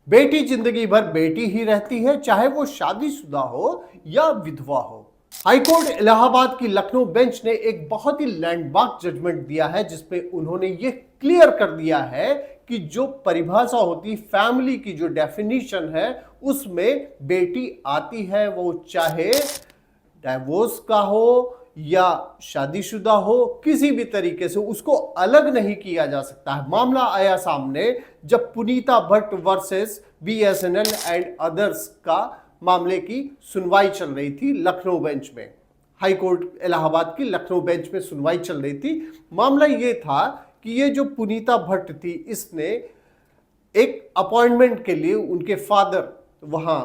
बेटी जिंदगी भर बेटी ही रहती है, चाहे वो शादीशुदा हो या विधवा हो। हाईकोर्ट इलाहाबाद की लखनऊ बेंच ने एक बहुत ही लैंडमार्क जजमेंट दिया है, जिसमें उन्होंने ये क्लियर कर दिया है कि जो परिभाषा होती फैमिली की, जो डेफिनेशन है, उसमें बेटी आती है, वो चाहे डाइवोर्स का हो या शादीशुदा हो, किसी भी तरीके से उसको अलग नहीं किया जा सकता है। मामला आया सामने जब Punita Bhatt versus BSNL and others का मामले की सुनवाई चल रही थी लखनऊ बेंच में। हाई कोर्ट इलाहाबाद की लखनऊ बेंच में सुनवाई चल रही थी। मामला ये था कि ये जो पुनीता भट्ट थी, इसने एक अपॉइंटमेंट के लिए, उनके फादर वहां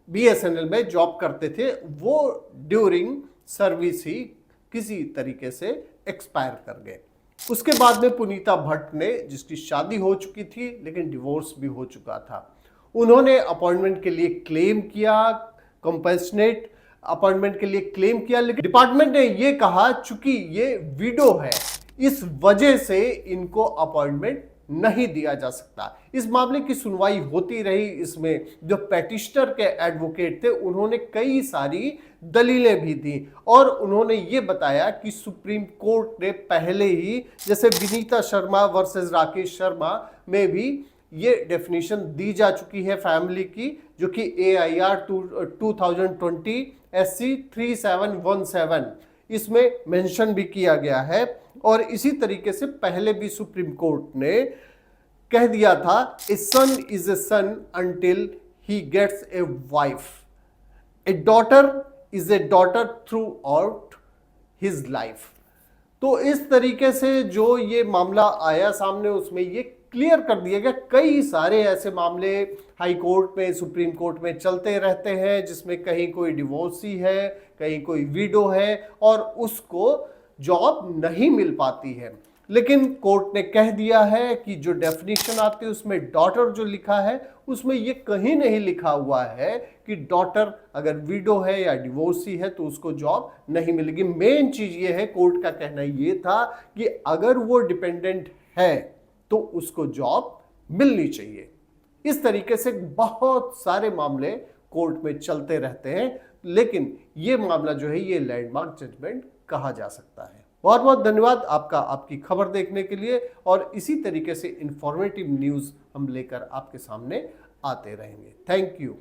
बीएसएनएल में जॉब करते थे, वो ड्यूरिंग सर्विस ही किसी तरीके से एक्सपायर कर गए। उसके बाद में पुनीता भट्ट ने, जिसकी शादी हो चुकी थी लेकिन डिवोर्स भी हो चुका था, उन्होंने अपॉइंटमेंट के लिए क्लेम किया, कंपैशनेट अपॉइंटमेंट के लिए क्लेम किया, लेकिन डिपार्टमेंट ने यह कहा चूंकि ये विडो है, इस वजह से इनको अपॉइंटमेंट नहीं दिया जा सकता। इस मामले की सुनवाई होती रही। इसमें जो पेटिशनर के एडवोकेट थे, उन्होंने कई सारी दलीलें भी दी और उन्होंने ये बताया कि सुप्रीम कोर्ट ने पहले ही, जैसे विनीता शर्मा वर्सेस राकेश शर्मा में भी ये डेफिनेशन दी जा चुकी है फैमिली की, जो कि AIR 2020 SC 3717 इसमें मेंशन भी किया गया है। और इसी तरीके से पहले भी सुप्रीम कोर्ट ने कह दिया था, a son is a son until he gets a wife, a daughter is a daughter throughout his life. तो इस तरीके से जो ये मामला आया सामने, उसमें ये क्लियर कर दिया गया। कई सारे ऐसे मामले हाई कोर्ट में, सुप्रीम कोर्ट में चलते रहते हैं, जिसमें कहीं कोई डिवोर्सी है, कहीं कोई विडो है और उसको जॉब नहीं मिल पाती है। लेकिन कोर्ट ने कह दिया है कि जो डेफिनेशन आती है उसमें डॉटर जो लिखा है, उसमें ये कहीं नहीं लिखा हुआ है कि डॉटर अगर विडो है या डिवोर्सी है तो उसको जॉब नहीं मिलेगी। मेन चीज ये है, कोर्ट का कहना ये था कि अगर वो डिपेंडेंट है तो उसको जॉब मिलनी चाहिए। इस तरीके से बहुत सारे मामले कोर्ट में चलते रहते हैं, लेकिन ये मामला जो है ये लैंडमार्क जजमेंट कहा जा सकता है। बहुत बहुत धन्यवाद आपका, आपकी खबर देखने के लिए, और इसी तरीके से इंफॉर्मेटिव न्यूज़ हम लेकर आपके सामने आते रहेंगे। Thank you.